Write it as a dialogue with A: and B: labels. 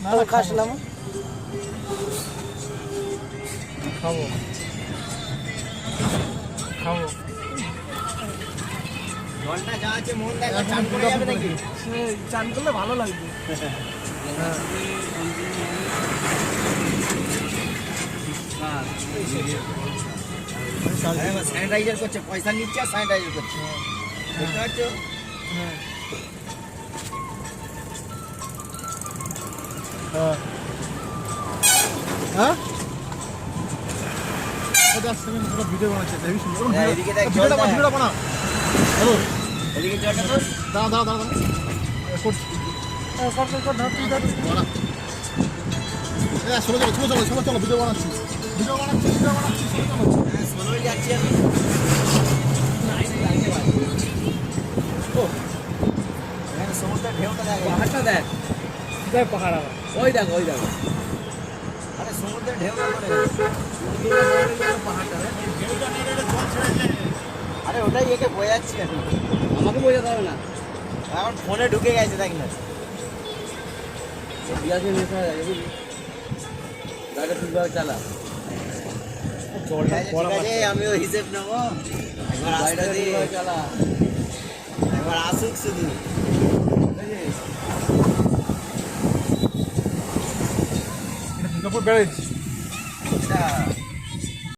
A: না খাসলাম
B: খাবো খাবো
C: জলটা যা আছে মন দেখো চান করে যাবে নাকি
B: চান করলে ভালো লাগবে
C: স্যানিটাইজার করছে পয়সা নিচ্ছে আর স্যানিটাইজার করছে বুঝতে পারছো
B: হ্যাঁ ভিডিও বানাচ্ছে হেভি সুন্দর
C: এদিকে দেখ
B: ভিডিওটা বানা হ্যালো
C: এদিকে জলটা তো
B: দাঁড়া করছি চলো ভিডিও বানাচ্ছি
C: হ্যাঁ সোলোই যাচ্ছি আমি এখানে সমুদ্রের ঢেউটা দেখ পাহাড়টা দেখ
B: দেখ পাহাড় আবার
C: ওই দেখো আরে সমুদ্রের ঢেউটা করে পাহাড়টা আরে ওটাই একে বোঝাচ্ছি এখন
A: আমাকে বোঝাতে হবে না
C: এখন ফোনে ঢুকে গেছে দেখ না
A: বিয়াকে মেশা যায় বুঝলি গাড়িটা ঠিকভাবে চালা
C: ঠিক আছে আমিও হিসেব নেবো একবার
A: গাড়িটা
C: আসতে দিই
A: ঠিকভাবে চালা
C: একবার আসুক শুধু
B: দুর্গাপুর ব্যারেজ
C: এটা